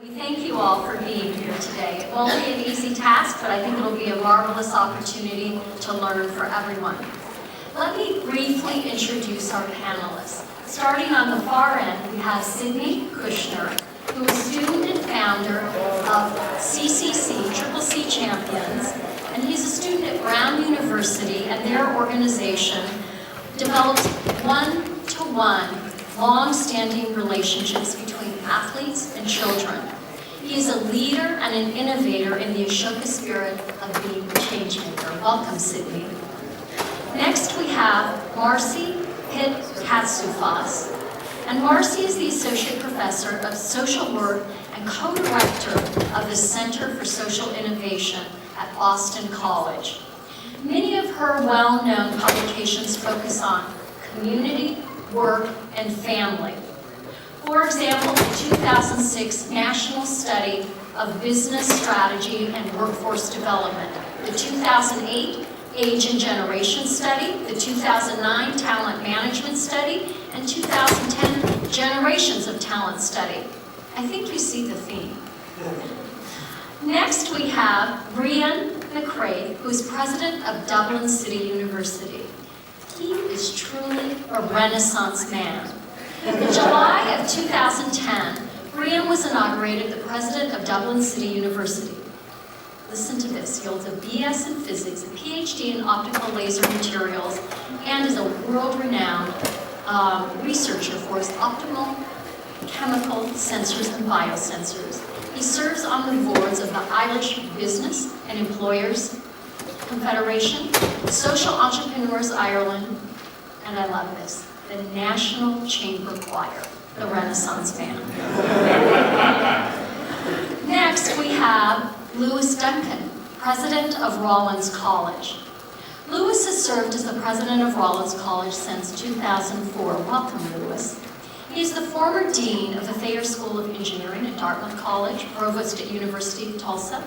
We thank you all for being here today. It won't be an easy task, but I think it'll be a marvelous opportunity to learn for everyone. Let me briefly introduce our panelists. Starting on the far end, we have Sydney Kushner, who is student and founder of CCC, Triple C Champions, and he's a student at Brown University, and their organization develops one-to-one, long-standing relationships between athletes and children. He is a leader and an innovator in the Ashoka spirit of being a changemaker. Welcome, Sydney. Next, we have Marcie, Pitt, Catsouphes. And Marcie is the Associate Professor of Social Work and Co-Director of the Center for Social Innovation at Boston College. Many of her well-known publications focus on community, work, and family. For example, the 2006 National Study of Business Strategy and Workforce Development, the 2008 Age and Generation Study, the 2009 Talent Management Study, and 2010 Generations of Talent Study. I think you see the theme. Next, we have Brian McRae, who is president of Dublin City University. He is truly a Renaissance man. In July of 2010, Brian was inaugurated the president of Dublin City University. Listen to this, he holds a BS in physics, a PhD in optical laser materials, and is a world-renowned researcher for his optimal chemical sensors and biosensors. He serves on the boards of the Irish Business and Employers Confederation, Social Entrepreneurs Ireland, and I love this, the National Chamber Choir, the Renaissance man. Next, we have Lewis Duncan, president of Rollins College. Lewis has served as the president of Rollins College since 2004. Welcome, Lewis. He is the former dean of the Thayer School of Engineering at Dartmouth College, provost at University of Tulsa.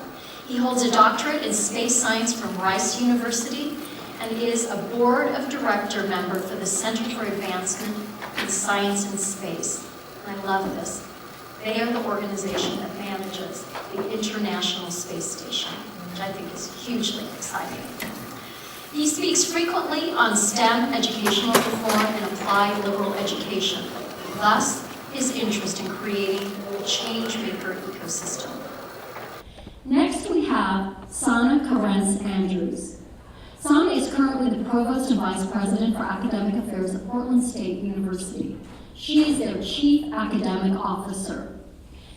He holds a doctorate in space science from Rice University, and is a board of director member for the Center for Advancement in Science and Space. And I love this. They are the organization that manages the International Space Station, which I think is hugely exciting. He speaks frequently on STEM educational reform and applied liberal education, thus his interest in creating a changemaker ecosystem. Next, we have Sona Karentz. Sona is currently the Provost and Vice President for Academic Affairs at Portland State University. She is their Chief Academic Officer.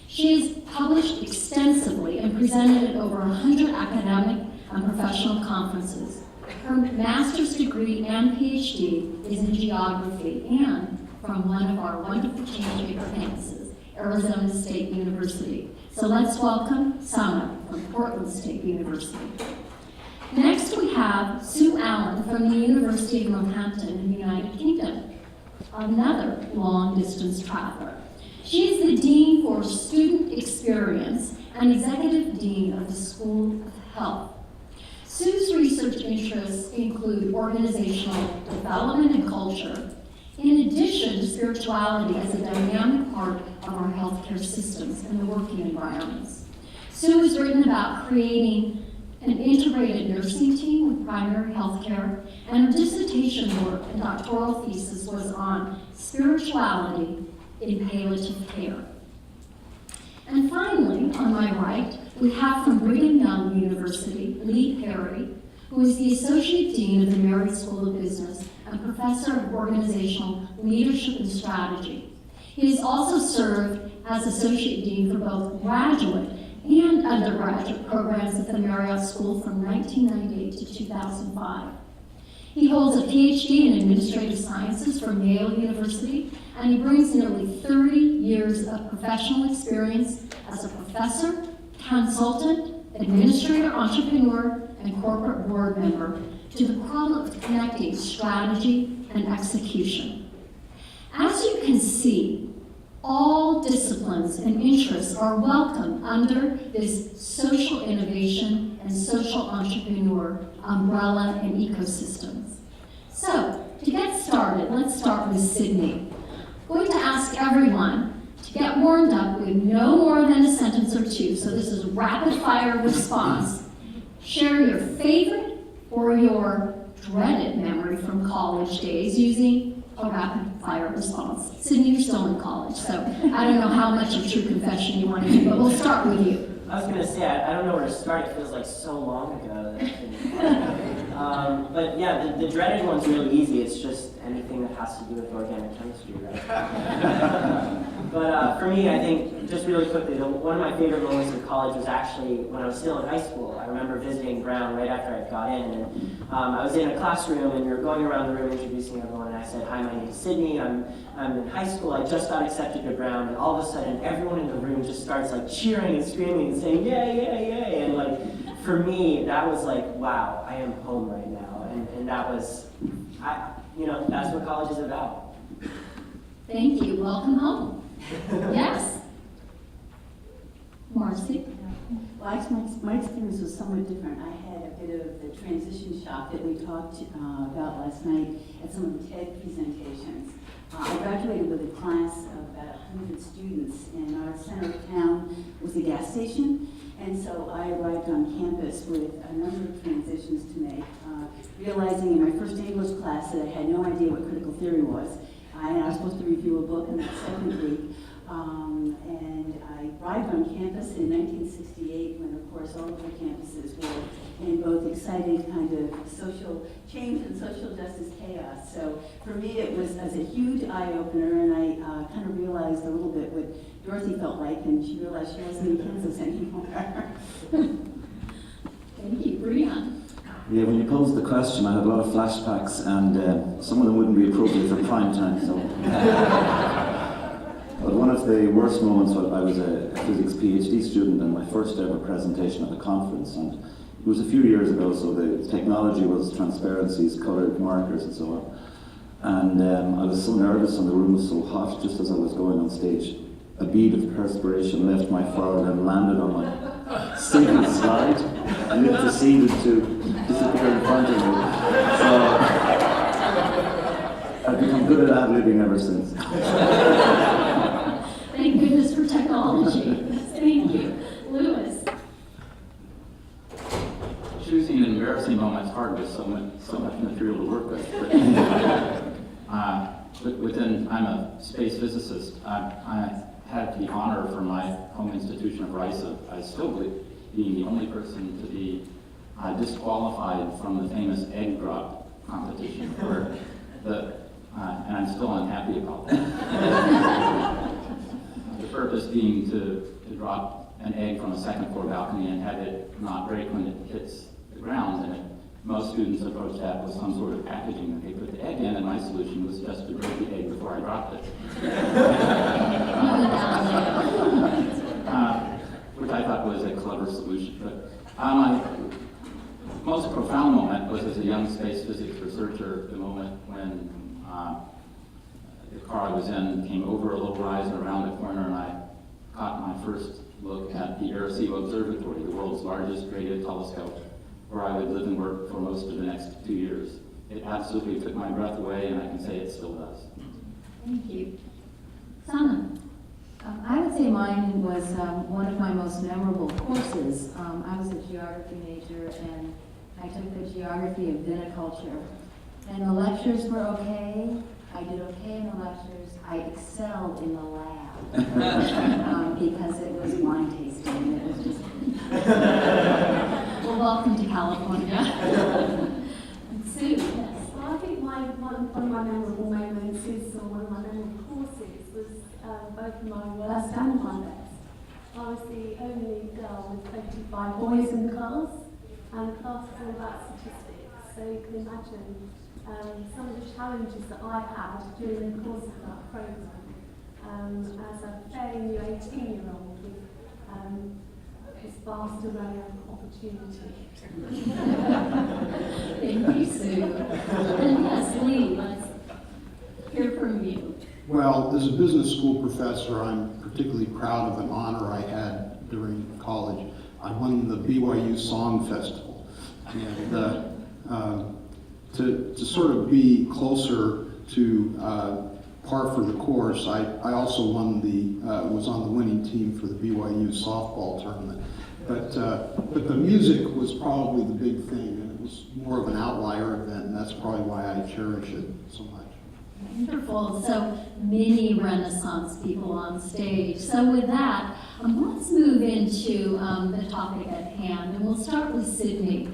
She has published extensively and presented at over 100 academic and professional conferences. Her master's degree and PhD is in geography and from one of our wonderful Changemaker campuses, Arizona State University. So let's welcome Sona from Portland State University. Next, we have Sue Allen from the University of Northampton in the United Kingdom, another long-distance traveler. She is the Dean for Student Experience and Executive Dean of the School of Health. Sue's research interests include organizational development and culture, in addition to spirituality as a dynamic part of our healthcare systems and the working environments. Sue has written about creating an integrated nursing team with primary health care, and her dissertation work and doctoral thesis was on spirituality in palliative care. And finally, on my right, we have from Brigham Young University, Lee Perry, who is the Associate Dean of the Merit School of Business and Professor of Organizational Leadership and Strategy. He has also served as Associate Dean for both graduate and undergraduate programs at the Marriott School from 1998 to 2005. He holds a PhD in Administrative Sciences from Yale University, and he brings nearly 30 years of professional experience as a professor, consultant, administrator, entrepreneur, and corporate board member to the problem of connecting strategy and execution. As you can see, all disciplines and interests are welcome under this social innovation and social entrepreneur umbrella and ecosystems. So, to get started, let's start with Sydney. I'm going to ask everyone To get warmed up with no more than a sentence or two, so this is rapid fire response. Share your favorite or your dreaded memory from college days using a rapid fire response. Sydney, you're still in college, so I don't know how much of true confession you want to do, but we'll start with you. I was going to say, I don't know where to start. It feels like so long ago. But yeah, the dreaded one's really easy. It's just anything that has to do with organic chemistry, right? But for me, I think, just really quickly, one of my favorite moments in college was actually when I was still in high school. I remember visiting Brown right after I got in, and I was in a classroom, and we were going around the room introducing everyone, and I said, "Hi, my name is Sydney. I'm in high school. I just got accepted to Brown," and all of a sudden, everyone in the room just starts like cheering and screaming and saying, "Yay, yay, yay!" And like, for me, that was like, wow, I am home right now, and that was, that's what college is about. Thank you. Welcome home. Yes. Marcie? Well, my experience was somewhat different. I had a bit of the transition shock that we talked about last night at some of the TED presentations. I graduated with a class of about 100 students, and our center of town was a gas station, and so I arrived on campus with a number of transitions to make, realizing in my first English class that I had no idea what critical theory was. I was supposed to review a book in the second week, and I arrived on campus in 1968 when, of course, all of the campuses were in both exciting kind of social change and social justice chaos. So for me, it was as a huge eye-opener, and I kind of realized a little bit what Dorothy felt like, and she realized she wasn't in Kansas anymore. Thank you. Brian? Yeah, when you posed the question, I had a lot of flashbacks, and some of them wouldn't be appropriate for prime time. So, but one of the worst moments was I was a physics PhD student, and my first ever presentation at a conference, and it was a few years ago. So the technology was transparencies, coloured markers, and so on. And I was so nervous, and the room was so hot. Just as I was going on stage, a bead of perspiration left my forehead and landed on my single slide, and it proceeded to disappear in front of me. So I've become good at ad-libbing ever since. Thank goodness for technology. Thank you. Lewis? Choosing an embarrassing moment is hard with so much material to work with. But I'm a space physicist. I had the honor from my home institution of Rice of, I still believe, being the only person to be disqualified from the famous egg drop competition, where and I'm still unhappy about that. The purpose being to drop an egg from a second floor balcony and have it not break when it hits the ground. And most students approach that with some sort of packaging that they put the egg in, and my solution was just to break the egg before I dropped it. Which I thought was a clever solution. But my most profound moment was as a young space physics researcher, the moment when the car I was in came over a little rise and around a corner, and I caught my first look at the Arecibo Observatory, the world's largest radio telescope, where I would live and work for most of the next 2 years. It absolutely took my breath away, and I can say it still does. Thank you. Sona? I would say mine was one of my most memorable courses. I was a geography major, and I took the geography of viticulture. And the lectures were okay. I did okay in the lectures. I excelled in the lab because it was wine tasting. It was just... Well, welcome to California. Sue? Yes. Well, I think one of my memorable moments is, or one of my memorable courses was both my worst and my best. I was the only girl with 25 boys in the class, and the class was all about statistics. So you can imagine some of the challenges that I had during the course of that program as a fairly new 18-year-old with this vast array of opportunity. Thank you, Sue. And yes, Lee, let's hear from you. Well, as a business school professor, I'm particularly proud of an honor I had during college. I won the BYU Song Festival. And to sort of be closer to par for the course. I also won was on the winning team for the BYU softball tournament. But the music was probably the big thing, and it was more of an outlier event, and that's probably why I cherish it so much. Wonderful. So many Renaissance people on stage. So with that, let's move into the topic at hand, and we'll start with Sydney.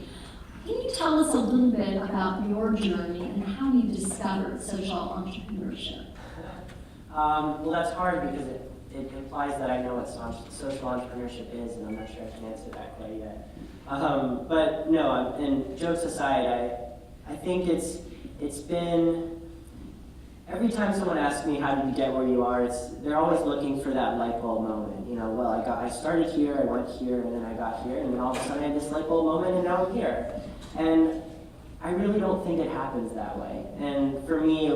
Can you tell us a little bit about your journey and how you discovered social entrepreneurship? Well, that's hard because it implies that I know what social entrepreneurship is, and I'm not sure I can answer that quite yet. But no, and jokes aside, I think it's been, every time someone asks me how did you get where you are, they're always looking for that light bulb moment. You know, well, I started here, I went here, and then I got here, and then all of a sudden I had this light bulb moment, and now I'm here. And I really don't think it happens that way. And for me,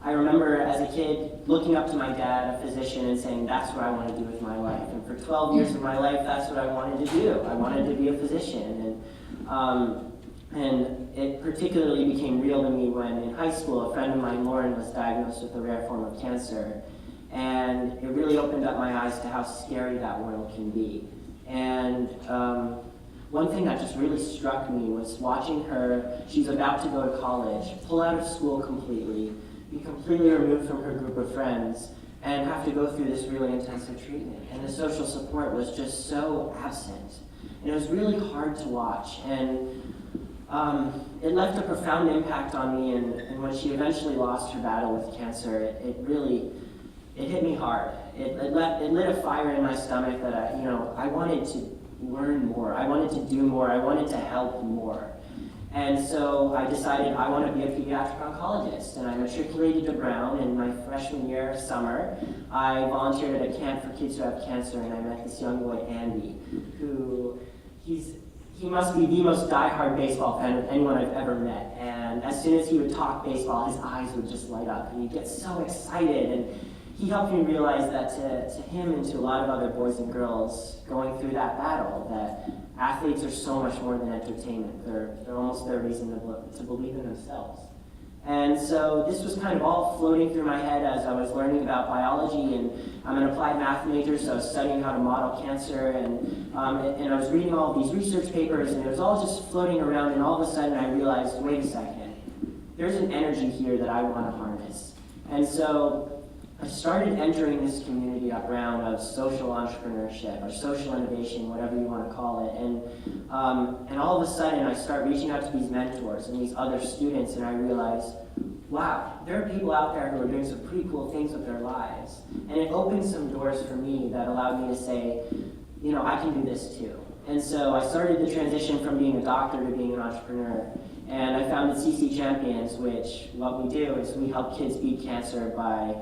I remember as a kid looking up to my dad, a physician, and saying, that's what I want to do with my life. And for 12 years of my life, that's what I wanted to do. I wanted to be a physician. And it particularly became real to me when in high school, a friend of mine, Lauren, was diagnosed with a rare form of cancer. And it really opened up my eyes to how scary that world can be. And one thing that just really struck me was watching her, she's about to go to college, pull out of school completely, be completely removed from her group of friends, and have to go through this really intensive treatment. And the social support was just so absent. And it was really hard to watch. And it left a profound impact on me, and when she eventually lost her battle with cancer, it hit me hard. It lit a fire in my stomach that I wanted to learn more, I wanted to do more, I wanted to help more. And so I decided I want to be a pediatric oncologist, and I matriculated to Brown in my freshman year summer. I volunteered at a camp for kids who have cancer, and I met this young boy, Andy, who he must be the most diehard baseball fan of anyone I've ever met. And as soon as he would talk baseball, his eyes would just light up, and he'd get so excited. And he helped me realize that to him and to a lot of other boys and girls going through that battle, that athletes are so much more than entertainment. They're almost their reason to believe in themselves. And so this was kind of all floating through my head as I was learning about biology, and I'm an applied math major, so I was studying how to model cancer, and I was reading all of these research papers, and it was all just floating around, and all of a sudden I realized, wait a second, there's an energy here that I want to harness. And so I started entering this community at Brown of social entrepreneurship or social innovation, whatever you want to call it. And all of a sudden I start reaching out to these mentors and these other students, and I realize, wow, there are people out there who are doing some pretty cool things with their lives. And it opened some doors for me that allowed me to say, I can do this too. And so I started the transition from being a doctor to being an entrepreneur. And I founded CC Champions, which what we do is we help kids beat cancer by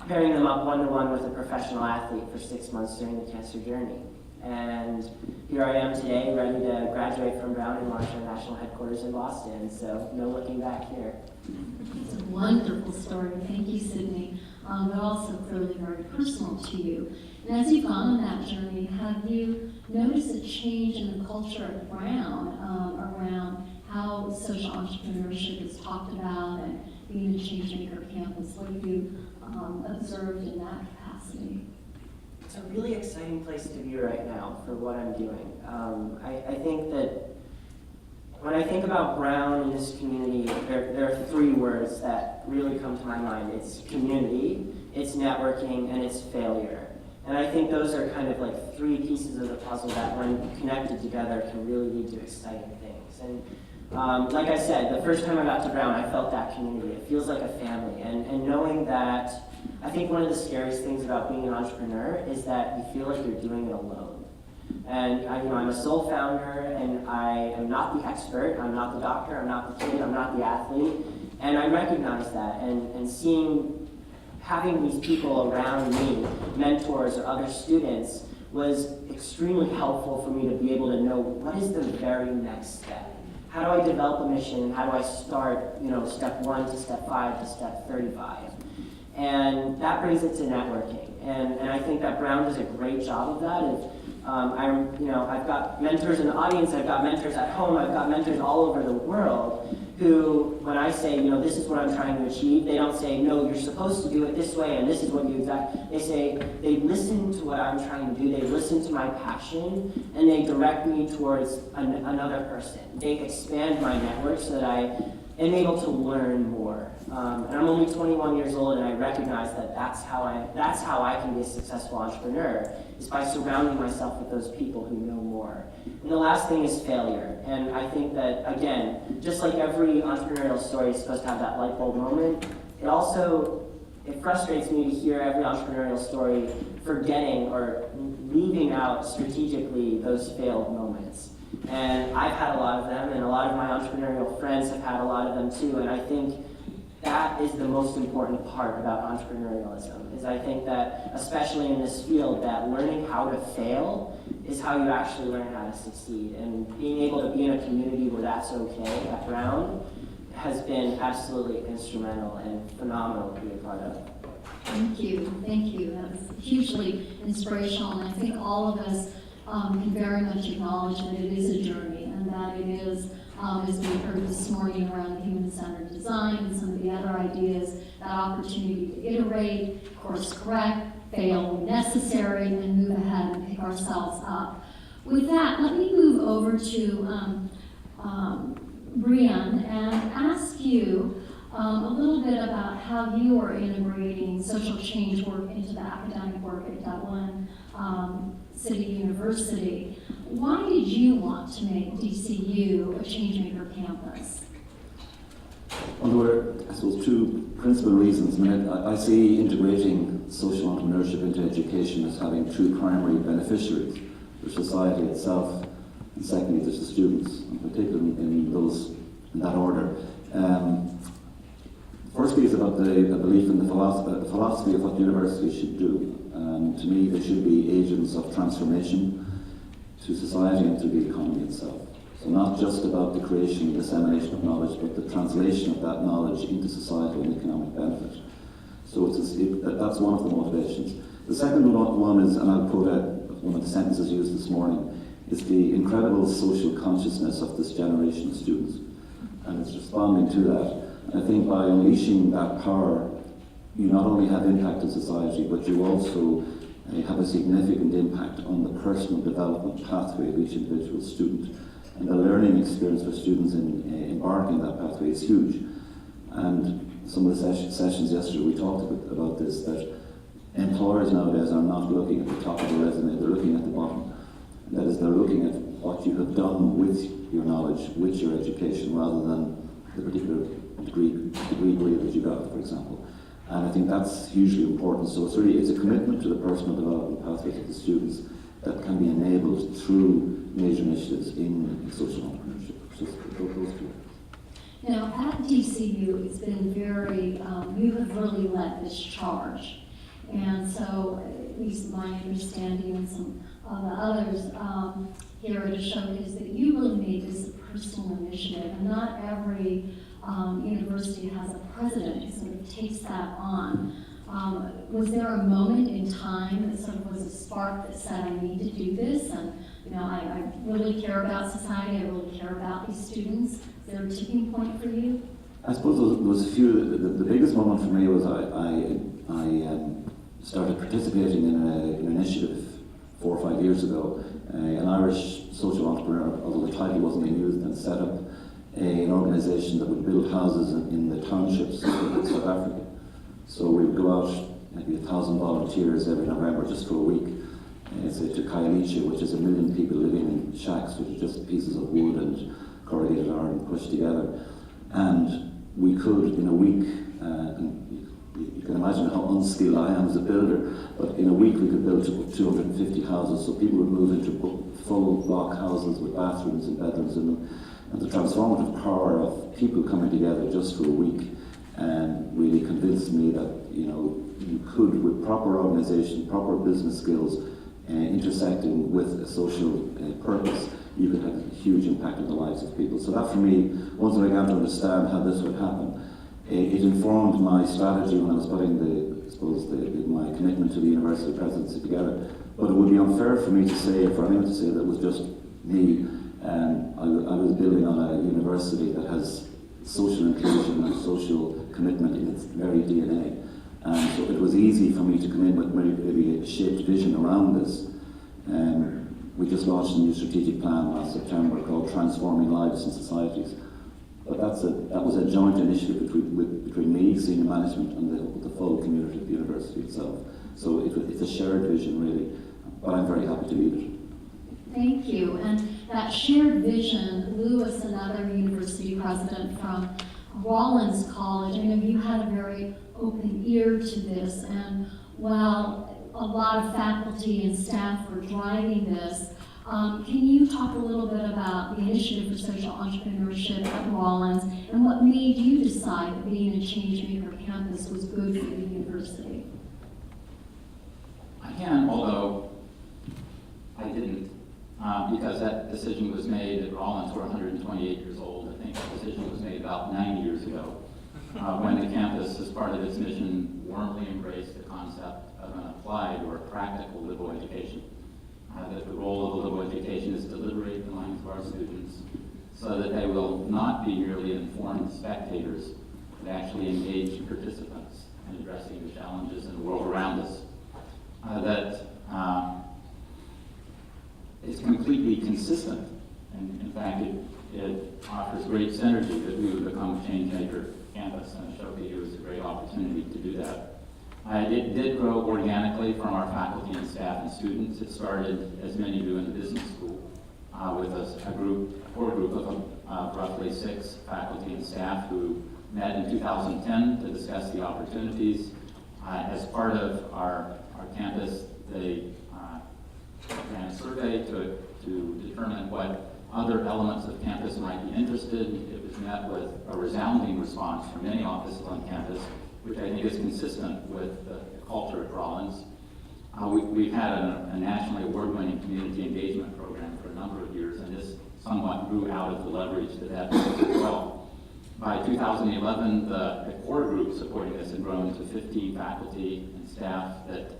pairing them up one-to-one with a professional athlete for 6 months during the cancer journey. And here I am today, ready to graduate from Brown and launch our national headquarters in Boston. So no looking back here. It's a wonderful story. Thank you, Sydney. But also clearly very personal to you. And as you've gone on that journey, have you noticed a change in the culture at Brown around how social entrepreneurship is talked about and being the Changemaker Campus? What have you observed in that capacity? It's a really exciting place to be right now for what I'm doing. I think that when I think about Brown in this community, there are 3 words that really come to my mind. It's community, it's networking, and it's failure. And I think those are kind of like 3 pieces of the puzzle that, when connected together, can really lead to exciting things. And like I said, the first time I got to Brown, I felt that community. It feels like a family. And knowing that, I think one of the scariest things about being an entrepreneur is that you feel like you're doing it alone. And I'm a sole founder, and I am not the expert. I'm not the doctor. I'm not the kid. I'm not the athlete. And I recognize that. And having these people around me, mentors or other students, was extremely helpful for me to be able to know what is the very next step. How do I develop a mission? How do I start, step 1 to step 5 to step 35? And that brings it to networking. And I think that Brown does a great job of that. I've got mentors in the audience, I've got mentors at home, I've got mentors all over the world. who, when I say, this is what I'm trying to achieve, they don't say, no, you're supposed to do it this way and this is what you they say, they listen to what I'm trying to do, they listen to my passion, and they direct me towards another person. They expand my network so that I am able to learn more. And I'm only 21 years old, and I recognize that that's how I can be a successful entrepreneur, is by surrounding myself with those people who know more. And the last thing is failure. And I think that, again, just like every entrepreneurial story is supposed to have that light bulb moment, it frustrates me to hear every entrepreneurial story forgetting or leaving out strategically those failed moments. And I've had a lot of them, and a lot of my entrepreneurial friends have had a lot of them too, and I think that is the most important part about entrepreneurialism, is I think that, especially in this field, that learning how to fail is how you actually learn how to succeed. And being able to be in a community where that's okay at Brown has been absolutely instrumental and phenomenal to be a part of. Thank you, thank you. That was hugely inspirational, and I think all of us can very much acknowledge that it is a journey, and that it is, as we heard this morning around the human-centered design and some of the other ideas, that opportunity to iterate, course correct, fail when necessary, and move ahead and pick ourselves up. With that, let me move over to Brianne and ask you a little bit about how you are integrating social change work into the academic work at Dublin City University. Why did you want to make DCU a Changemaker Campus? Well, there were, I suppose, two principal reasons. I see integrating social entrepreneurship into education as having two primary beneficiaries: the society itself, and secondly, there's the students, in particular in that order. Firstly, is about the belief in the philosophy of what universities should do. To me, they should be agents of transformation to society and to the economy itself. So not just about the creation and dissemination of knowledge, but the translation of that knowledge into societal and economic benefit. So that's one of the motivations. The second one is, and I'll quote out one of the sentences used this morning, is the incredible social consciousness of this generation of students. And it's responding to that. I think by unleashing that power, you not only have impact on society, but you also have a significant impact on the personal development pathway of each individual student. And the learning experience for students in embarking on that pathway is huge. And some of the sessions yesterday we talked about this, that employers nowadays are not looking at the top of the resume, they're looking at the bottom. And that is, they're looking at what you have done with your knowledge, with your education, rather than the particular degree that you got, for example. And I think that's hugely important. So it's a commitment to the personal development pathways of the students that can be enabled through major initiatives in social entrepreneurship. So those two. At DCU, it's been very, you have really led this charge. And so, at least my understanding and some of the others here at Ashoka is that you really made this a personal initiative, and not every university has a president who sort of takes that on. Was there a moment in time that sort of was a spark that said, I need to do this, and I really care about society, I really care about these students? Is there a tipping point for you? I suppose there was a few. The biggest moment for me was I started participating in an initiative 4 or 5 years ago. An Irish social entrepreneur, although the title wasn't being used, and set up an organisation that would build houses in the townships in South Africa. So we would go out, maybe 1,000 volunteers every November, just for a week, say to Khayelitsha, which is 1 million people living in shacks, which are just pieces of wood and corrugated iron pushed together. And we could, in a week, and you can imagine how unskilled I am as a builder, but in a week we could build 250 houses, so people would move into full block houses with bathrooms and bedrooms in them. And the transformative power of people coming together just for a week really convinced me that you could, with proper organisation, proper business skills, intersecting with a social purpose, you could have a huge impact on the lives of people. So that for me, once I began to understand how this would happen, it informed my strategy when I was putting my commitment to the university presidency together. But it would be unfair for me to say, or for anyone to say that it was just me. I was building on a university that has social inclusion and social commitment in its very DNA. So it was easy for me to come in with maybe a shaped vision around this. We just launched a new strategic plan last September called Transforming Lives and Societies. But that was a joint initiative between me, senior management, and the full community of the university itself. So it's a shared vision, really, but I'm very happy to lead it. Thank you. And that shared vision, Lewis, another university president from Rollins College, I know you had a very open ear to this, and while a lot of faculty and staff were driving this, can you talk a little bit about the initiative for social entrepreneurship at Rollins and what made you decide that being a Changemaker Campus was good for the university? I can, although I didn't, because that decision was made at Rollins. We're 128 years old. I think the decision was made about 9 years ago, when the campus, as part of its mission, warmly embraced the concept of an applied or practical liberal education. That the role of a liberal education is to liberate the minds of our students so that they will not be merely informed spectators, but actually engaged participants in addressing the challenges in the world around us. It's completely consistent, and in fact it offers great synergy that we would become a Changemaker Campus, and Ashoka here is a great opportunity to do that. It did grow organically from our faculty and staff and students. It started, as many do in the business school, with a core group of roughly 6 faculty and staff who met in 2010 to discuss the opportunities. As part of our campus, they ran a survey to determine what other elements of campus might be interested. It was met with a resounding response from many offices on campus, which I think is consistent with the culture at Rollins. We've had a nationally award-winning community engagement program for a number of years, and this somewhat grew out of the leverage that brings as well. By 2011, the core group supporting this had grown to 15 faculty and staff. That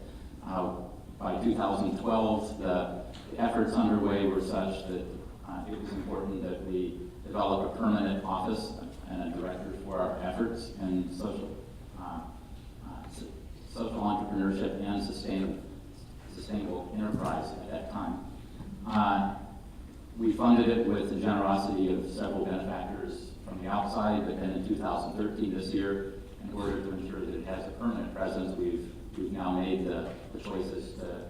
by 2012, the efforts underway were such that it was important that we develop a permanent office and a director for our efforts in social entrepreneurship and sustainable enterprise at that time. We funded it with the generosity of several benefactors from the outside, but then in 2013, this year, in order to ensure that it has a permanent presence, we've now made the choices to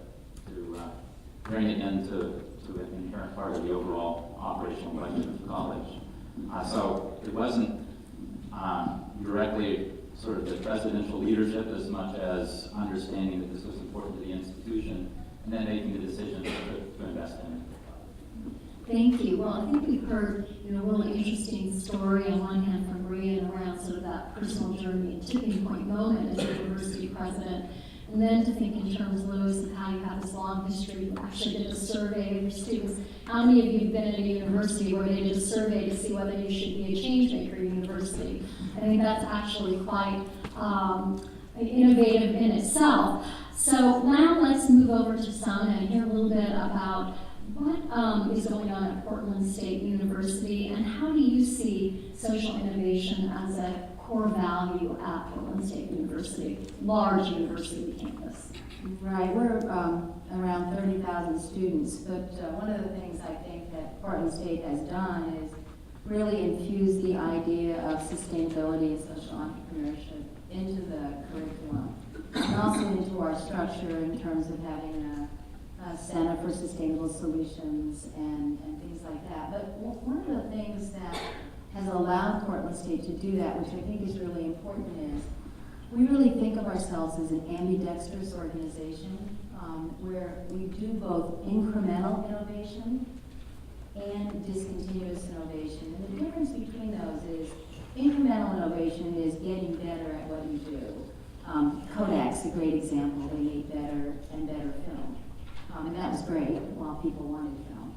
bring it into an inherent part of the overall operational budget of the college. So it wasn't directly sort of the presidential leadership as much as understanding that this was important to the institution and then making the decision to invest in it. Thank you. Well, I think we've heard a really interesting story on one hand from Maria around sort of that personal journey and tipping point moment as a university president, and then to think in terms, Lewis, of how you have this long history. You actually did a survey of your students. How many of you have been at a university where they did a survey to see whether you should be a Changemaker university? I think that's actually quite innovative in itself. So now let's move over to Sona and hear a little bit about what is going on at Portland State University, and how do you see social innovation as a core value at Portland State University, large university campus? Right, we're around 30,000 students, but one of the things I think that Portland State has done is really infuse the idea of sustainability and social entrepreneurship into the curriculum, and also into our structure in terms of having a Center for Sustainable Solutions and things like that. But one of the things that has allowed Portland State to do that, which I think is really important, is we really think of ourselves as an ambidextrous organization where we do both incremental innovation and discontinuous innovation. And the difference between those is incremental innovation is getting better at what you do. Kodak's a great example. They made better and better film. And that was great while people wanted film.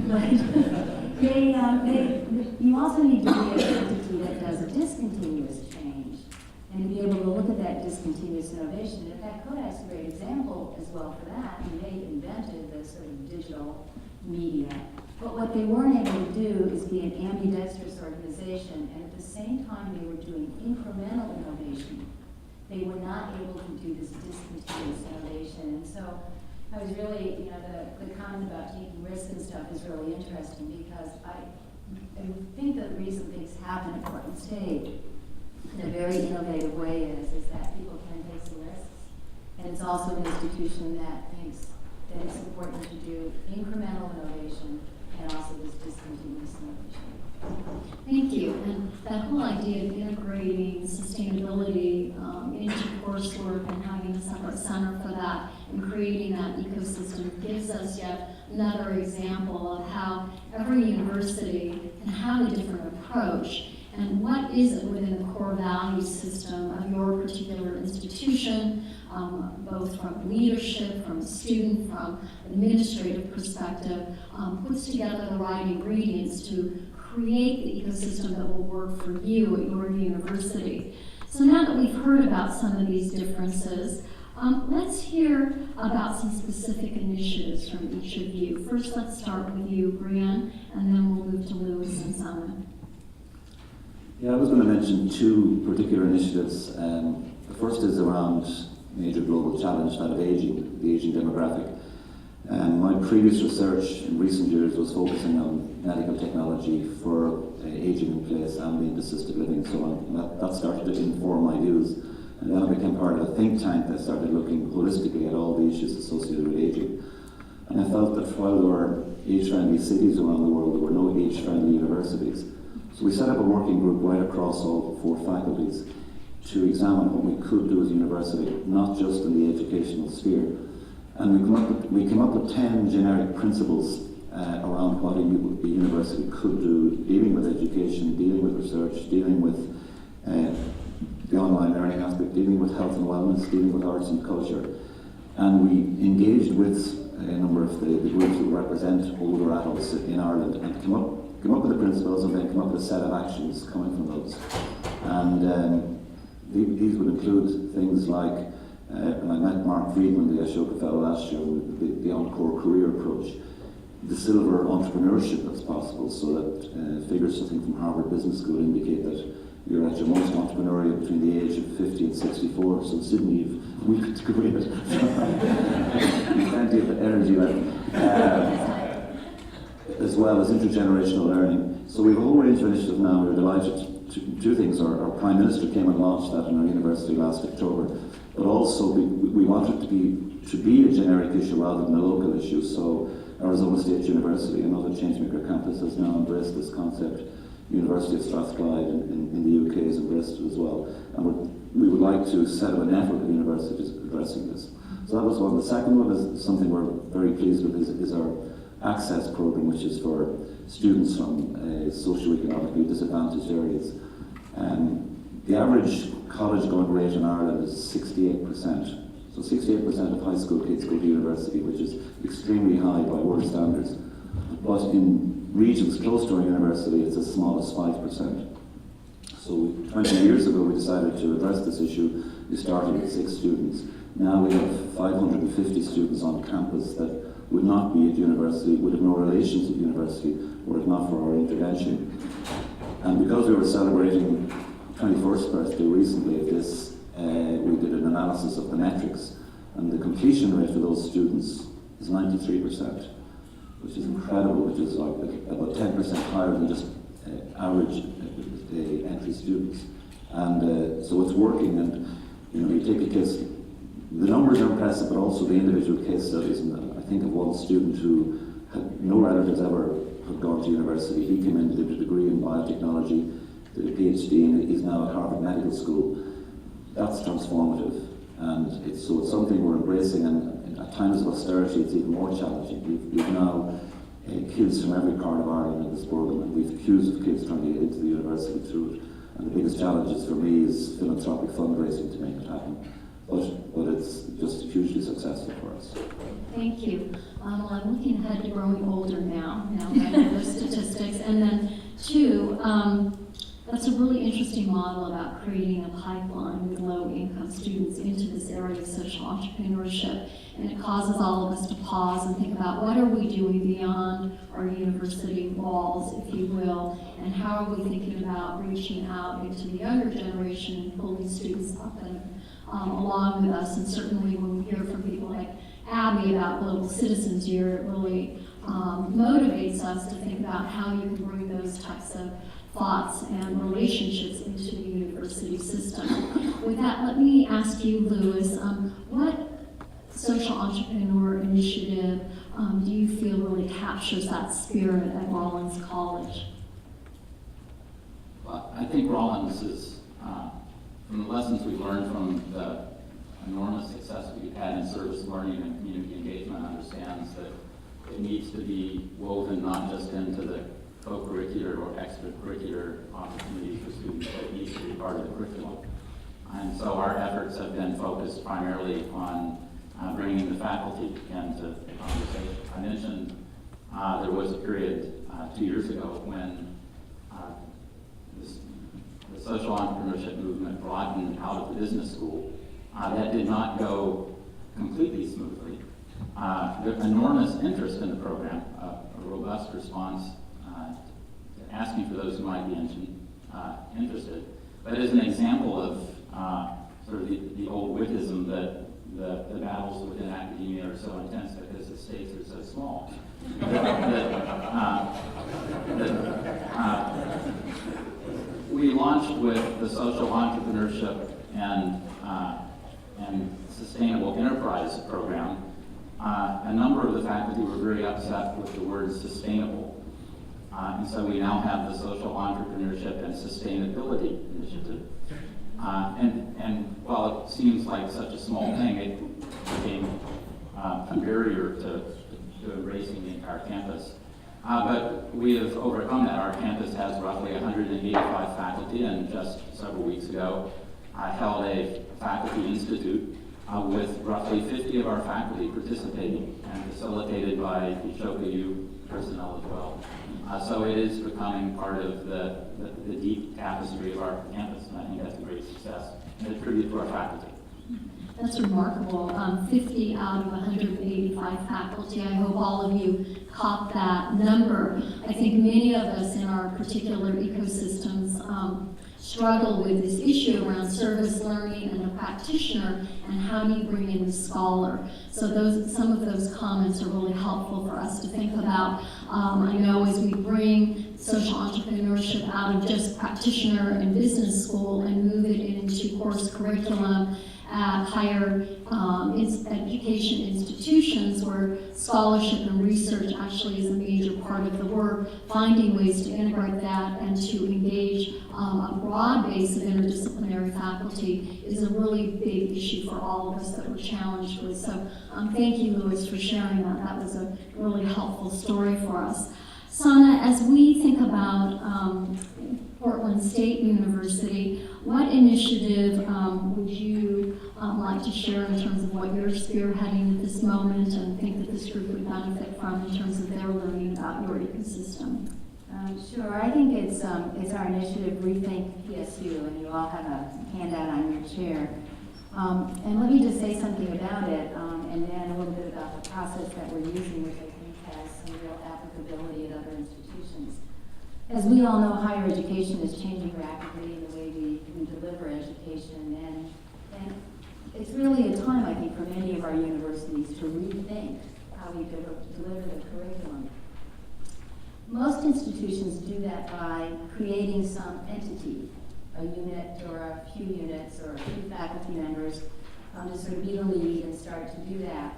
But you also need to be an entity that does a discontinuous change and to be able to look at that discontinuous innovation. In fact, Kodak's a great example as well for that. I mean, they invented this sort of digital media But what they weren't able to do is be an ambidextrous organization, and at the same time they were doing incremental innovation. They were not able to do this discontinuous innovation. And so I was really, the comment about taking risks and stuff is really interesting, because I think the reason things happen at Portland State in a very innovative way is that people can take some risks. And it's also an institution that thinks that it's important to do incremental innovation and also this discontinuous innovation. Thank you. And that whole idea of integrating sustainability into coursework and having a separate center for that and creating that ecosystem gives us yet another example of how every university can have a different approach. And what is it within the core value system of your particular institution, both from leadership, from student, from administrative perspective, puts together the right ingredients to create the ecosystem that will work for you at your university. So now that we've heard about some of these differences, let's hear about some specific initiatives from each of you. First, let's start with you, Brianne, and then we'll move to Lewis and Sona. Yeah, I was going to mention two particular initiatives. The first is around major global challenge, that of aging, the aging demographic. My previous research in recent years was focusing on medical technology for aging in place, ambient assisted living, so on. That started to inform my views. And then I became part of a think tank that started looking holistically at all the issues associated with aging. And I felt that while there were age-friendly cities around the world, there were no age-friendly universities. So we set up a working group right across all 4 faculties to examine what we could do as a university, not just in the educational sphere. And we came up with 10 generic principles around what a university could do, dealing with education, dealing with research, dealing with the online learning aspect, dealing with health and wellness, dealing with arts and culture. And we engaged with a number of the groups that represent older adults in Ireland and came up with the principles and then come up with a set of actions coming from those. And these would include things like, and I met Mark Friedman, the Ashoka fellow last year, with the Encore career approach, the silver entrepreneurship that's possible, so that figures I think from Harvard Business School indicate that you're at your most entrepreneurial between the age of 50 and 64, so Sydney, you've weeks to go in it. Plenty of energy left. As well as intergenerational learning. So we have a whole range of initiatives now. We're delighted to do things. Our Prime Minister came and launched that in our university last October. But also we want it to be a generic issue rather than a local issue. So Arizona State University, another Changemaker Campus, has now embraced this concept. University of Strathclyde in the UK has embraced it as well. And we would like to set up a network of universities addressing this. So that was one. The second one is something we're very pleased with is our Access program, which is for students from socioeconomically disadvantaged areas. The average college going rate in Ireland is 68%. So 68% of high school kids go to university, which is extremely high by world standards. But in regions close to our university, it's as small as 5%. So 20 years ago, we decided to address this issue. We started with 6 students. Now we have 550 students on campus that would not be at university, would have no relations at university, were it not for our intervention. And because we were celebrating 21st birthday recently of this, we did an analysis of the metrics, and the completion rate for those students is 93%, which is incredible, which is like about 10% higher than just average entry students. And so it's working, and you take a case, the numbers are impressive, but also the individual case studies. And I think of one student who had no relatives ever had gone to university. He came in, did a degree in biotechnology, did a PhD, and he's now at Harvard Medical School. That's transformative, and it's something we're embracing. And at times of austerity, it's even more challenging. We've now kids from every part of Ireland in this program, and we've queues of kids trying to get into the university through it. And the biggest challenges for me is philanthropic fundraising to make it happen. But it's just hugely successful for us. Thank you. Well, I'm looking ahead to growing older now I know those statistics. And then 2, that's a really interesting model about creating a pipeline with low-income students into this area of social entrepreneurship, and it causes all of us to pause and think about what are we doing beyond our university walls, if you will, and how are we thinking about reaching out into the younger generation and pulling students up and along with us. And certainly when we hear from people like Abby about Global Citizens Year, it really motivates us to think about how you can bring those types of thoughts and relationships into the university system. With that, let me ask you, Louis, what social entrepreneur initiative do you feel really captures that spirit at Rollins College? Well, I think Rollins is, from the lessons we learned from the enormous success we've had in service learning and community engagement, understands that it needs to be woven not just into the co-curricular or extracurricular opportunities for students, but it needs to be part of the curriculum. And so our efforts have been focused primarily on bringing the faculty into the conversation. I mentioned there was a period 2 years ago when the social entrepreneurship movement broadened out of the business school. That did not go completely smoothly. There's enormous interest in the program, a robust response to asking for those who might be interested. But as an example of sort of the old wittism that the battles within academia are so intense because the stakes are so small, we launched with the Social Entrepreneurship and Sustainable Enterprise program. A number of the faculty were very upset with the word sustainable. And so we now have the Social Entrepreneurship and Sustainability Initiative. And while it seems like such a small thing, it became a barrier to embracing the entire campus. But we have overcome that. Our campus has roughly 185 faculty, and just several weeks ago, I held a faculty institute with roughly 50 of our faculty participating and facilitated by the Ashoka personnel as well. So it is becoming part of the deep tapestry of our campus, and I think that's a great success and a tribute to our faculty. That's remarkable. 50 out of 185 faculty. I hope all of you caught that number. I think many of us in our particular ecosystems struggle with this issue around service learning and the practitioner, and how do you bring in the scholar. So some of those comments are really helpful for us to think about. I know as we bring social entrepreneurship out of just practitioner and business school and move it into course curriculum at higher education institutions where scholarship and research actually is a major part of the work, finding ways to integrate that and to engage a broad base of interdisciplinary faculty is a really big issue for all of us that we're challenged with. So thank you, Louis, for sharing that. That was a really helpful story for us. Sona, as we think about Portland State University, what initiative would you like to share in terms of what you're spearheading at this moment and think that this group would benefit from in terms of their learning about your ecosystem? Sure. I think it's our initiative, Rethink PSU, and you all have a handout on your chair. And let me just say something about it, and then a little bit about the process that we're using, which I think has some real applicability at other institutions. As we all know, higher education is changing rapidly in the way we deliver education, and it's really a time, I think, for many of our universities to rethink how we deliver the curriculum. Most institutions do that by creating some entity, a unit or a few units or a few faculty members to sort of be the lead and start to do that.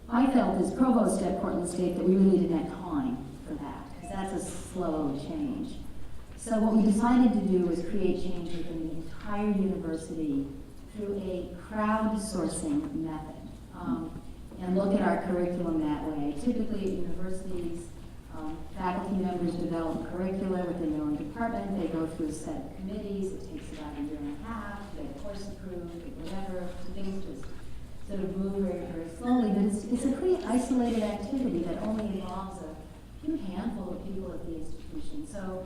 I felt as provost at Portland State that we really didn't have time for that, because that's a slow change. So what we decided to do was create change within the entire university through a crowdsourcing method, and look at our curriculum that way. Typically at universities, faculty members develop curricula within their own department. They go through a set of committees. It takes about a year and a half. They get course approved, whatever. Things just sort of move very, very slowly. But it's a pretty isolated activity that only involves a few handful of people at the institution. So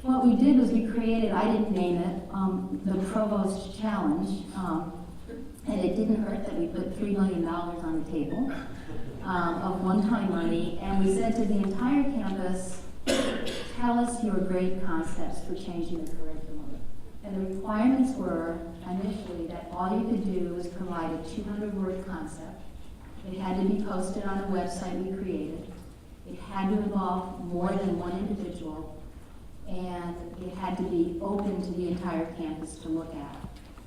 what we did was we created, I didn't name it, the Provost Challenge. And it on the table of one-time money, and we said to the entire campus, tell us your great concepts for changing the curriculum. And the requirements were initially that all you could do was provide a 200-word concept. It had to be posted on a website we created. It had to involve more than one individual, and it had to be open to the entire campus to look at.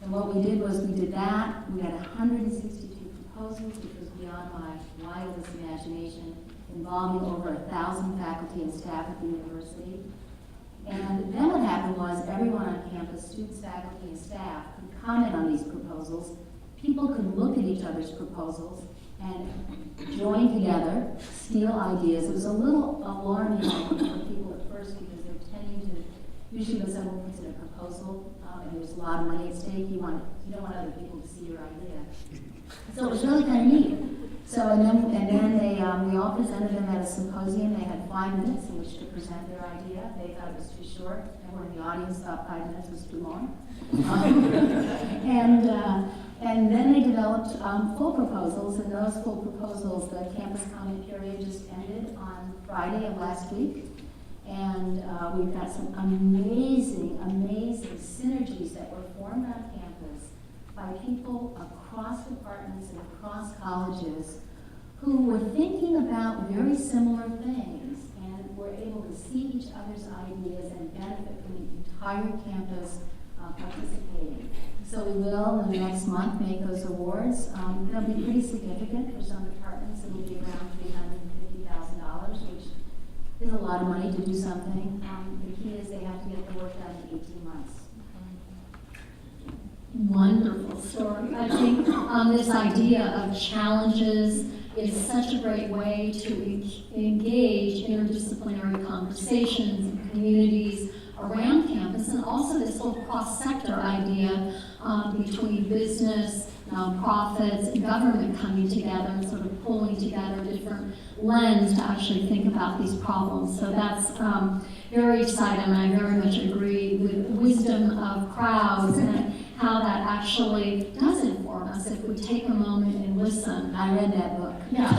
And what we did was we did that. We had 162 proposals, which was beyond my wildest imagination, involving over 1,000 faculty and staff at the university. And then what happened was everyone on campus, students, faculty, and staff, could comment on these proposals. People could look at each other's proposals and join together, steal ideas. It was a little alarming for people at first because they're tending to, usually when someone puts in a proposal and there's a lot of money at stake, you don't want other people to see your idea. So it was really kind of neat. So and then we all presented them at a symposium. They had 5 minutes in which to present their idea. They thought it was too short. Everyone in the audience thought 5 minutes was too long. And then they developed full proposals, and those full proposals, the campus comment period just ended on Friday of last week. And we've got some amazing, amazing synergies that were formed on campus by people across departments and across colleges who were thinking about very similar things and were able to see each other's ideas and benefit from the entire campus participating. So we will, in the next month, make those awards. They'll be pretty significant for some departments. It'll be around $350,000, which is a lot of money to do something. The key is they have to get the work done in 18 months. Wonderful story. I think this idea of challenges is such a great way to engage interdisciplinary conversations and communities around campus, and also this whole cross-sector idea between business, nonprofits, and government coming together and sort of pulling together different lens to actually think about these problems. So that's very exciting, and I very much agree with wisdom of crowds and how that actually does inform us if we take a moment and listen. I read that book. Yeah.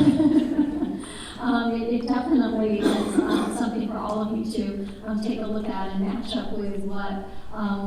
It definitely is something for all of you to take a look at and match up with what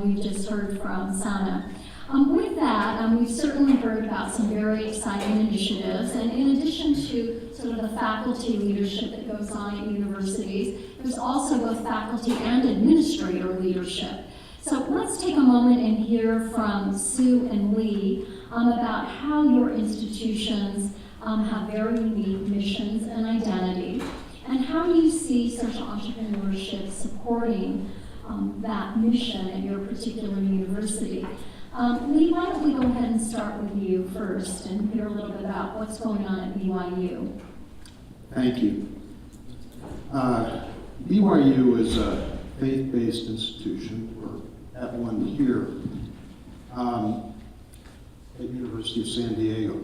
we've just heard from Sona. With that, we've certainly heard about some very exciting initiatives, and in addition to sort of the faculty leadership that goes on at universities, there's also both faculty and administrator leadership. So let's take a moment and hear from Sue and Lee about how your institutions have very unique missions and identity, and how do you see social entrepreneurship supporting that mission at your particular university. Lee, why don't we go ahead and start with you first and hear a little bit about what's going on at BYU. Thank you. BYU is a faith-based institution. We're at one here at University of San Diego.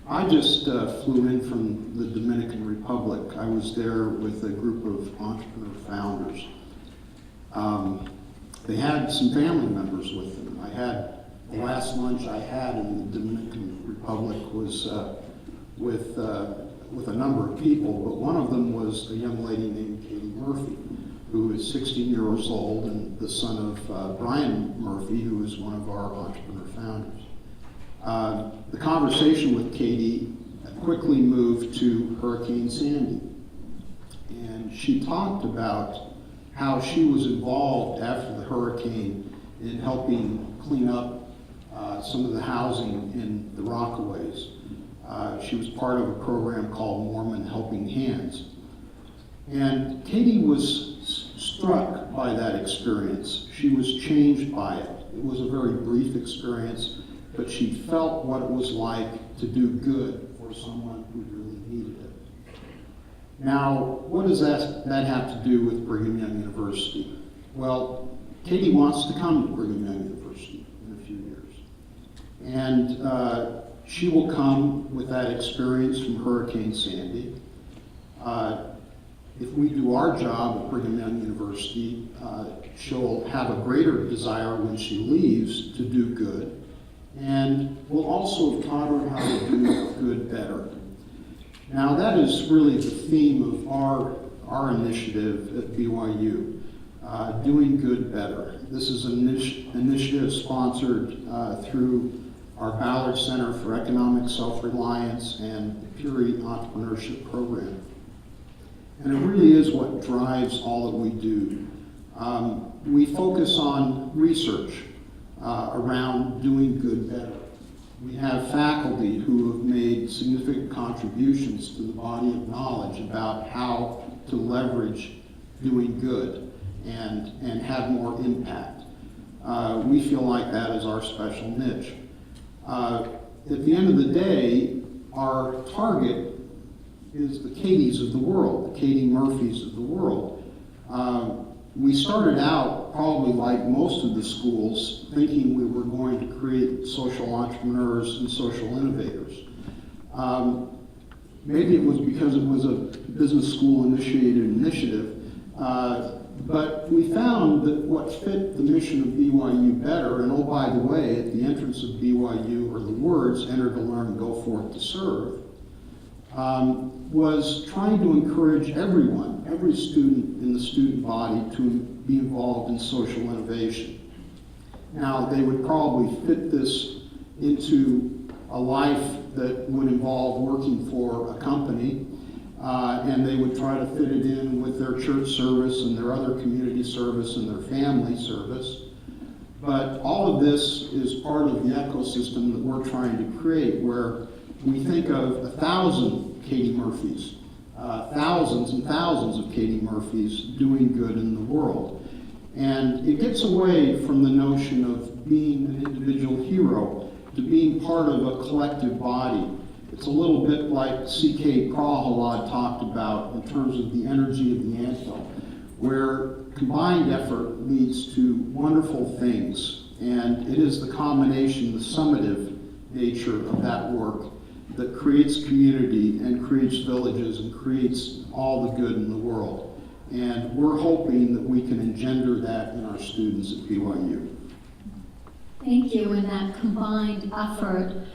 I just flew in from the Dominican Republic. I was there with a group of entrepreneur founders. They had some family members with them. The last lunch I had in the Dominican Republic was with a number of people, but one of them was a young lady named Katie Murphy, who is 16 years old and the son of Brian Murphy, who is one of our entrepreneur founders. The conversation with Katie quickly moved to Hurricane Sandy, and she talked about how she was involved after the hurricane in helping clean up some of the housing in the Rockaways. She was part of a program called Mormon Helping Hands. And Katie was struck by that experience. She was changed by it. It was a very brief experience, but she felt what it was like to do good for someone who really needed it. Now, what does that have to do with Brigham Young University? Well, Katie wants to come to Brigham Young University in a few years. And she will come with that experience from Hurricane Sandy. If we do our job at Brigham Young University, she'll have a greater desire when she leaves to do good. and we'll also have taught her how to do good better. Now that is really the theme of our initiative at BYU, doing good better. This is an initiative sponsored through our Ballard Center for Economic Self-Reliance and the Social Entrepreneurship program. And it really is what drives all that we do. We focus on research around doing good better. We have faculty who have made significant contributions to the body of knowledge about how to leverage doing good and have more impact. We feel like that is our special niche. At the end of the day, our target is the Katie's of the world, the Katie Murphys of the world. We started out probably like most of the schools thinking we were going to create social entrepreneurs and social innovators. Maybe it was because it was a business school initiated initiative, but we found that what fit the mission of BYU better, and oh by the way, at the entrance of BYU are the words, enter to learn, go forth to serve, was trying to encourage everyone, every student in the student body to be involved in social innovation. Now, they would probably fit this into a life that would involve working for a company, and they would try to fit it in with their church service and their other community service and their family service. But all of this is part of the ecosystem that we're trying to create, where we think of 1,000 Katie Murphys, thousands and thousands of Katie Murphys doing good in the world. And it gets away from the notion of being an individual hero to being part of a collective body. It's a little bit like C.K. Prahalad talked about in terms of the energy of the anthill, where combined effort leads to wonderful things. And it is the combination, the summative nature of that work that creates community and creates villages and creates all the good in the world. And we're hoping that we can engender that in our students at BYU. Thank you, and that combined effort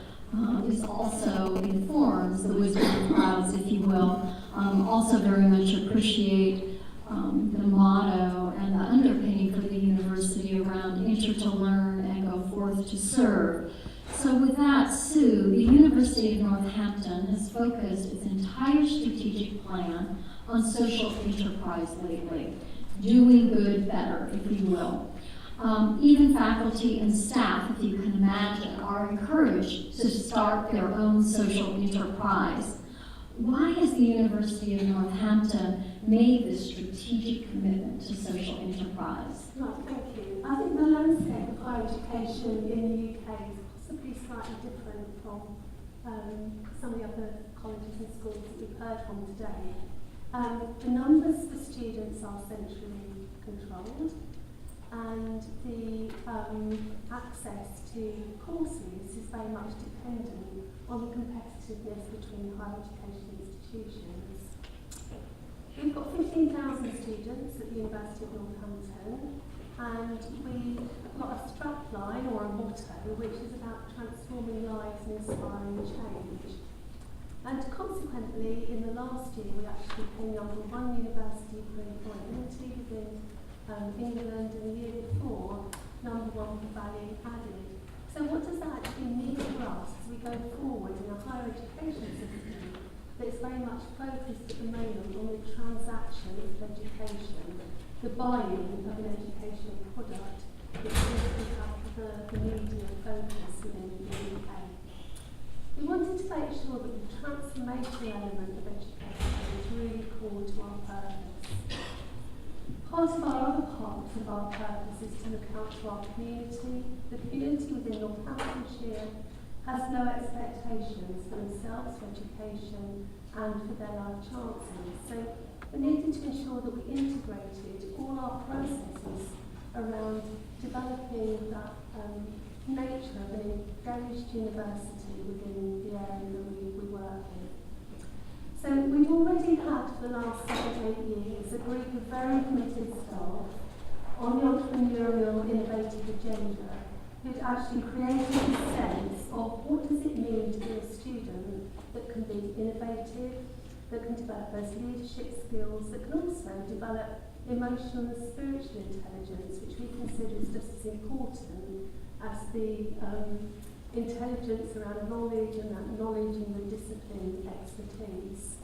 is also informs the wisdom of crowds, if you will. Also very much appreciate the motto and the underpinning for the university around enter to learn and go forth to serve. So with that, Sue, the University of Northampton has focused its entire strategic plan on social enterprise lately, doing good better, if you will. Even faculty and staff, if you can imagine, are encouraged to start their own social enterprise. Why has the University of Northampton made this strategic commitment to social enterprise? Right, thank you. I think the landscape of higher education in the UK is possibly slightly different from some of the other colleges and schools that we've heard from today. The numbers for students are centrally controlled, and the access to courses is very much dependent on the competitiveness between higher education institutions. We've got 15,000 students at the University of Northampton, and we've got a strapline or a motto which is about transforming lives and inspiring change. And consequently, in the last year, we actually became #1 university for employability within England, and the year before, #1 for value added. So what does that actually mean for us as we go forward in a higher education system that's very much focused at the moment on the transaction of education, the buying of an educational product that seems to have the media focus within the UK? We wanted to make sure that the transformation element of education is really core to our purpose. Part of our other parts of our purpose is to look out for our community. The community within Northamptonshire has no expectations for themselves, for education, and for their life chances. So we needed to ensure that we integrated all our processes around developing that nature of an engaged university within the area that we work in. So we've already had for the last 7 to 8 years a group of very committed staff on the entrepreneurial innovative agenda who'd actually created a sense of what does it mean to be a student that can be innovative, that can develop those leadership skills, that can also develop emotional and spiritual intelligence, which we consider is just as important as the intelligence around knowledge and that knowledge and the discipline expertise.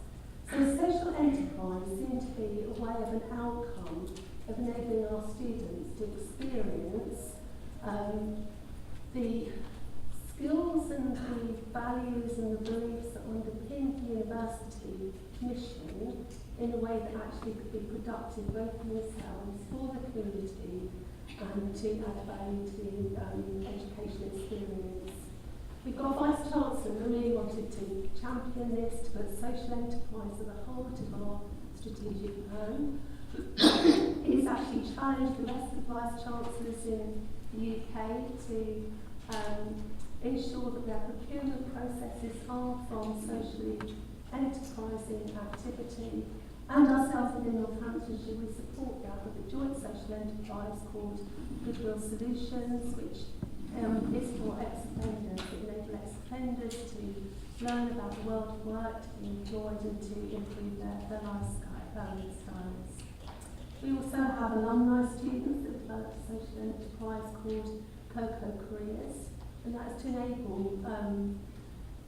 So social enterprise seems to be a way of an outcome of enabling our students to experience the skills and the values and the beliefs that underpin the university mission in a way that actually could be productive both for themselves, for the community, and to add value to the education experience. We've got a Vice Chancellor who really wanted to champion this, to put social enterprise at the heart of our strategic plan. He's actually challenged the rest of the Vice Chancellors in the UK to ensure that their procurement processes are from socially enterprising activity. And ourselves within Northamptonshire, we support that with a joint social enterprise called Goodwill Solutions, which is for ex-offenders. It enables ex-offenders to learn about the world of work, to be employed and to improve their lifestyles. We also have alumni students that develop a social enterprise called Cocoa Careers, and that's to enable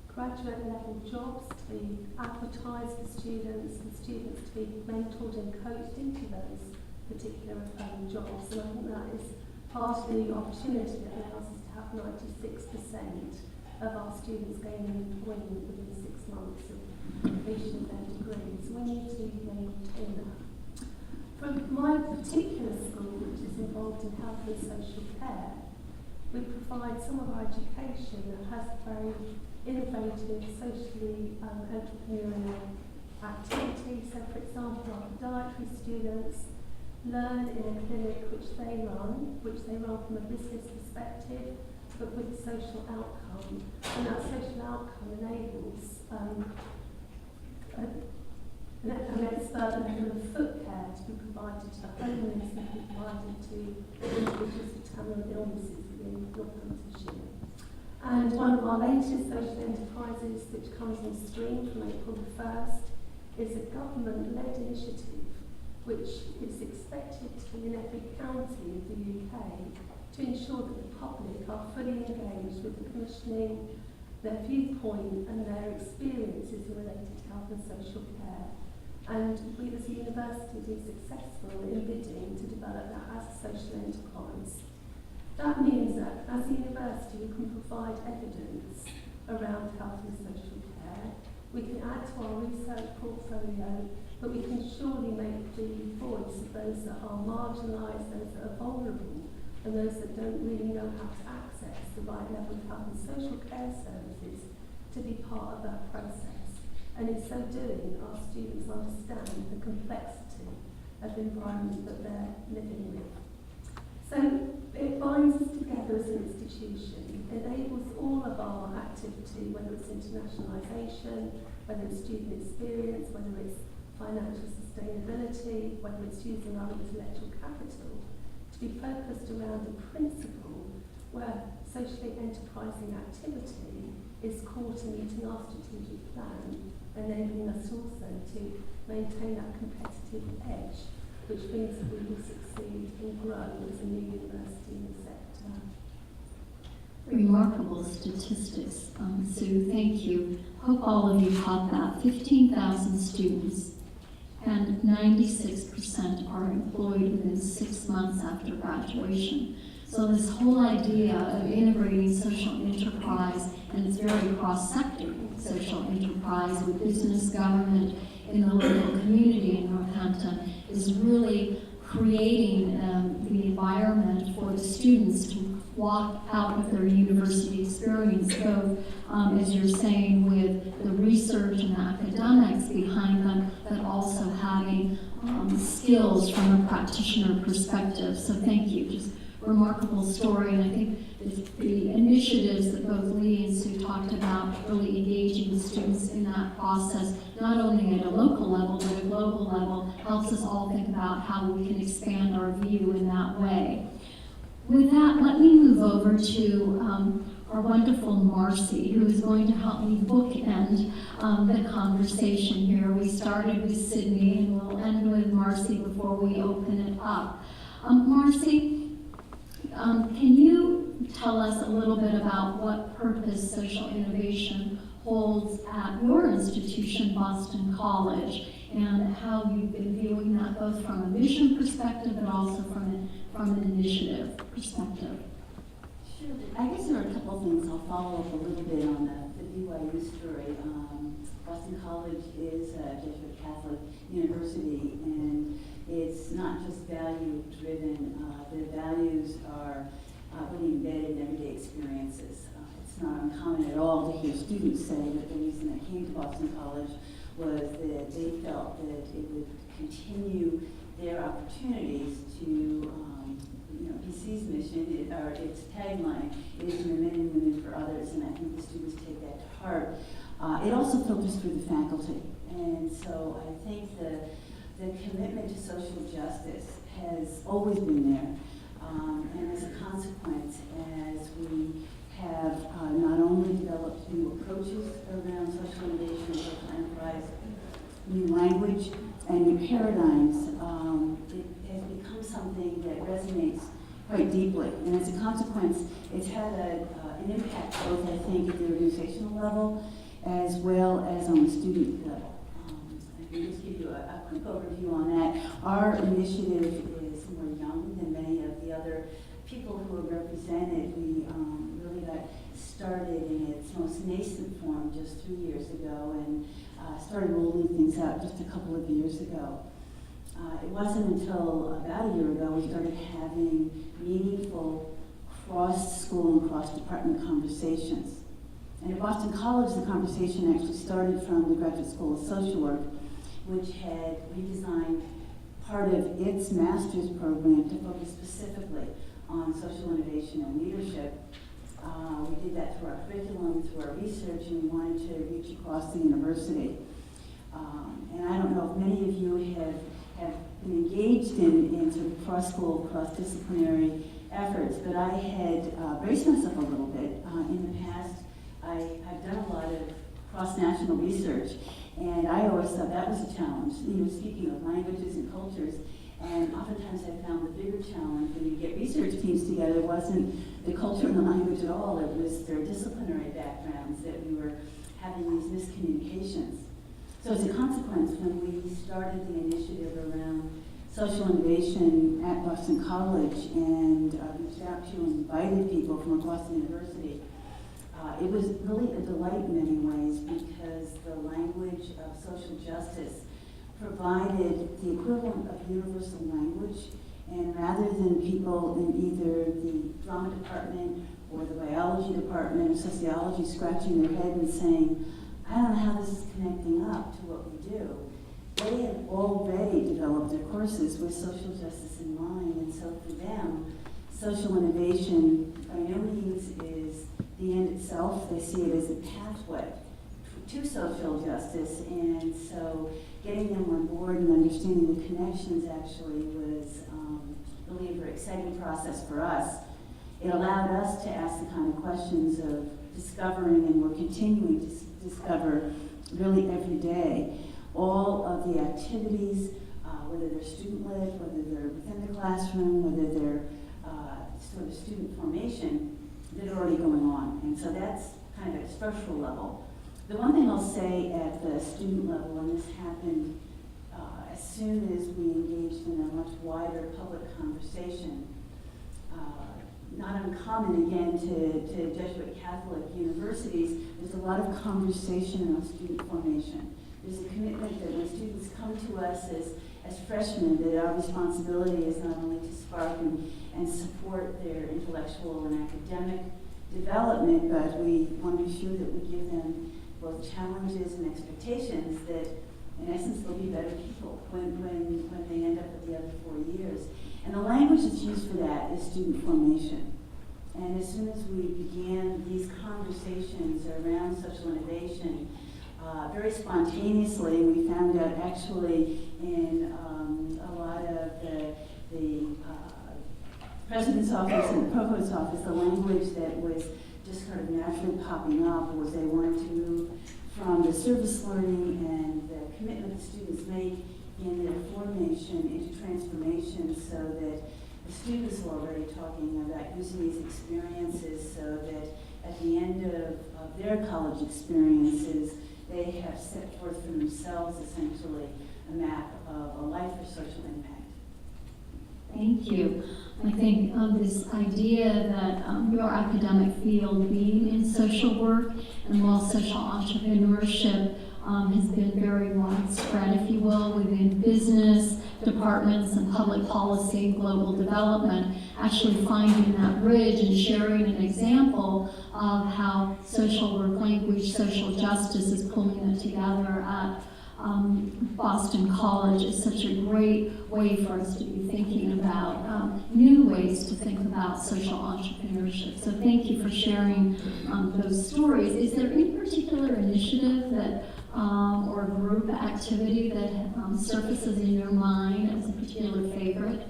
graduate level jobs to be advertised for students and students to be mentored and coached into those particular jobs. And I think that is part of the opportunity that allows us to have 96% of our students gaining employment within 6 months of completion of their degrees. We need to maintain that. From my particular school, which is involved in health and social care, we provide some of our education that has very innovative, socially entrepreneurial activities. So, for example, our podiatry students learn in a clinic which they run from a business perspective, but with social outcome. And that social outcome enables an expert level of foot care to be provided to the homeless and be provided to individuals with terminal illnesses within Northamptonshire. And one of our latest social enterprises, which comes on stream from April the 1st, is a government-led initiative which is expected to be in every county of the UK to ensure that the public are fully engaged with the commissioning, their viewpoint and their experiences related to health and social care. And we as a university have been successful in bidding to develop that as a social enterprise. That means that as a university we can provide evidence around health and social care, we can add to our research portfolio, but we can surely make the voice of those that are marginalised, those that are vulnerable, and those that don't really know how to access the right level of health and social care services to be part of that process. And in so doing, our students understand the complexity of the environment that they're living with. So it binds us together as an institution, enables all of our activity, whether it's internationalisation, whether it's student experience, whether it's financial sustainability, whether it's using our intellectual capital, to be focused around a principle where socially enterprising activity is core to meeting our strategic plan, enabling us also to maintain that competitive edge, which means that we will succeed and grow as a new university in the sector. Remarkable statistics, Sue, thank you. Hope all of you caught that. 15,000 students and 96% are employed within 6 months after graduation. So this whole idea of integrating social enterprise, and it's very cross-sector social enterprise with business, government, in the local community in Northampton, is really creating the environment for the students to walk out of their university experience, both, as you're saying, with the research and the academics behind them, but also having skills from a practitioner perspective. So thank you. Just remarkable story, and I think the initiatives that both Lee and Sue talked about, really engaging the students in that process, not only at a local level, but a global level, helps us all think about how we can expand our view in that way. With that, let me move over to our wonderful Marcie, who is going to help me bookend the conversation here. We started with Sydney, and we'll end with Marcie before we open it up. Marcie, can you tell us a little bit about what purpose social innovation holds at your institution, Boston College, and how you've been viewing that both from a mission perspective but also from an initiative perspective? Sure. I guess there are a couple of things. I'll follow up a little bit on the BYU story. Boston College is a Jesuit Catholic university, and it's not just value-driven. The values are really embedded in everyday experiences. It's not uncommon at all to hear students say that the reason they came to Boston College was that they felt that it would continue their opportunities to PC's mission, or its tagline, is for men and women for others, and I think the students take that to heart. It also filters through the faculty, and so I think the commitment to social justice has always been there, and as a consequence, as we have not only developed new approaches around social innovation and social enterprise, new language, and new paradigms, it has become something that resonates quite deeply. And as a consequence, it's had an impact both, I think, at the organizational level as well as on the student level. I can just give you a quick overview on that. Our initiative is more young than many of the other people who are represented. We really got started in its most nascent form just 3 years ago and started rolling things out just a couple of years ago. It wasn't until about a year ago we started having meaningful cross-school and cross-department conversations. And at Boston College, the conversation actually started from the Graduate School of Social Work, which had redesigned part of its master's program to focus specifically on social innovation and leadership. We did that through our curriculum, through our research, and we wanted to reach across the university. And I don't know if many of you have been engaged in sort of cross-school, cross-disciplinary efforts, but I had braced myself a little bit. In the past, I've done a lot of cross-national research, and I always thought that was a challenge. Speaking of languages and cultures, and oftentimes I found the bigger challenge when you get research teams together wasn't the culture and the language at all, it was their disciplinary backgrounds that we were having these miscommunications. So as a consequence, when we started the initiative around social innovation at Boston College and reached out to and invited people from across the university, it was really a delight in many ways because the language of social justice provided the equivalent of universal language, and rather than people in either the drama department or the biology department or sociology scratching their head and saying, I don't know how this is connecting up to what we do, they had already developed their courses with social justice in mind, and so for them, social innovation by no means is the end itself. They see it as a pathway to social justice, and so getting them on board and understanding the connections actually was really a very exciting process for us. It allowed us to ask the kind of questions of discovering, and we're continuing to discover really every day, all of the activities, whether they're student-led, whether they're within the classroom, whether they're sort of student formation, that are already going on. And so that's kind of at a structural level. The one thing I'll say at the student level, and this happened as soon as we engaged in a much wider public conversation, not uncommon again to Jesuit Catholic universities, there's a lot of conversation on student formation. There's a commitment that when students come to us as freshmen, that our responsibility is not only to spark and support their intellectual and academic development, but we want to be sure that we give them both challenges and expectations that, in essence, they'll be better people when they end up at the other 4 years. And the language that's used for that is student formation. And as soon as we began these conversations around social innovation, very spontaneously, we found out actually in a lot of the president's office and the provost's office, the language that was just sort of naturally popping up was they wanted to move from the service learning and the commitment the students make in their formation into transformation, so that the students were already talking about using these experiences so that at the end of their college experiences, they have set forth for themselves essentially a map of a life for social impact. Thank you. I think this idea that your academic field being in social work and while social entrepreneurship has been very widespread, if you will, within business departments and public policy and global development, actually finding that bridge and sharing an example of how social work, language, social justice is pulling it together at Boston College is such a great way for us to be thinking about new ways to think about social entrepreneurship. So thank you for sharing those stories. Is there any particular initiative that or group activity that surfaces in your mind as a particular favorite?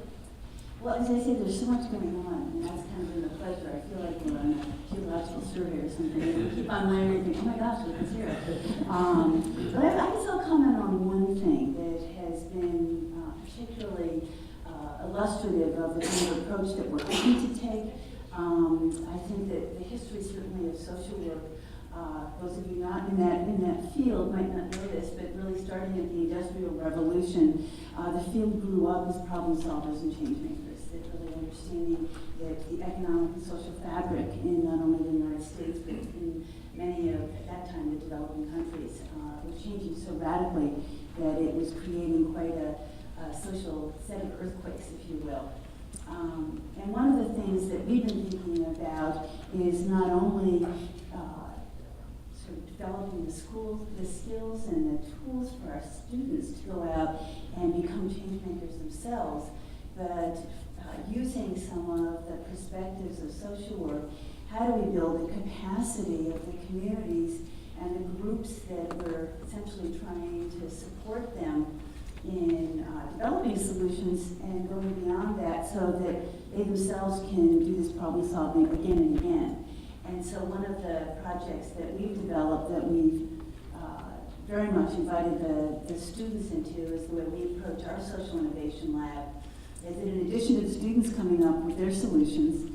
Well, as I said, there's so much going on, and that's kind of been a pleasure. I feel like we're on a geological survey or something. We keep on learning and think, oh my gosh, look, it's here. But I guess I'll comment on one thing that has been particularly illustrative of the kind of approach that we're hoping to take. I think that the history certainly of social work, those of you not in that field might not know this, but really starting at the Industrial Revolution, the field grew up as problem solvers and change makers. That really understanding that the economic and social fabric in not only the United States, but in many of, at that time, the developing countries, was changing so radically that it was creating quite a social set of earthquakes, if you will. And one of the things that we've been thinking about is not only sort of developing the skills and the tools for our students to go out and become change makers themselves, but using some of the perspectives of social work, how do we build the capacity of the communities and the groups that we're essentially trying to support them in developing solutions and going beyond that so that they themselves can do this problem solving again and again. And so one of the projects that we've developed that we've very much invited the students into is the way we approach our social innovation lab, is that in addition to the students coming up with their solutions,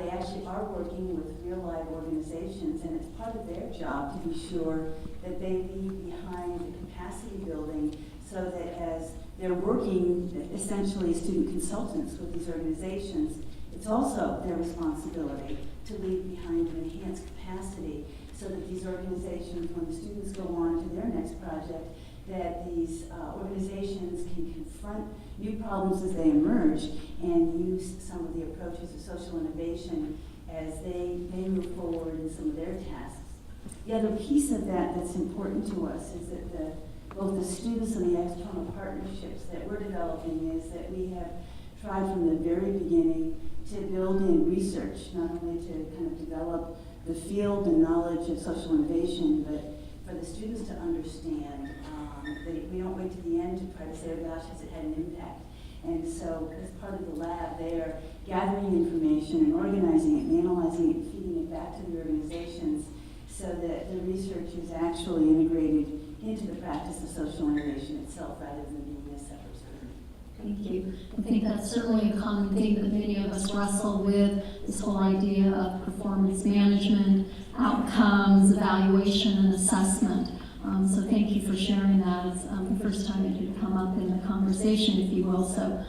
they actually are working with real live organizations, and it's part of their job to be sure that they leave behind the capacity building so that as they're working essentially as student consultants with these organizations, it's also their responsibility to leave behind an enhanced capacity so that these organizations, when the students go on to their next project, that these organizations can confront new problems as they emerge and use some of the approaches of social innovation as they move forward in some of their tasks. The other piece of that that's important to us is that both the students and the external partnerships that we're developing is that we have tried from the very beginning to build in research, not only to kind of develop the field and knowledge of social innovation, but for the students to understand that we don't wait to the end to try to say, oh gosh, has it had an impact? And so as part of the lab, they are gathering information and organizing it and analyzing it and feeding it back to the organizations so that the research is actually integrated into the practice of social innovation itself rather than being a separate service. Thank you. I think that's certainly a common thing that many of us wrestle with, this whole idea of performance management, outcomes, evaluation, and assessment. So thank you for sharing that. It's the first time it had come up in the conversation, if you will, so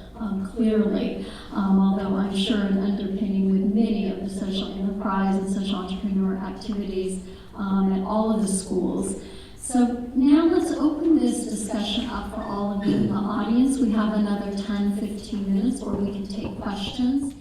clearly. Although I'm sure an underpinning with many of the social enterprise and social entrepreneur activities at all of the schools. So now let's open this discussion up for all of you in the audience. We have another 10-15 minutes where we can take questions.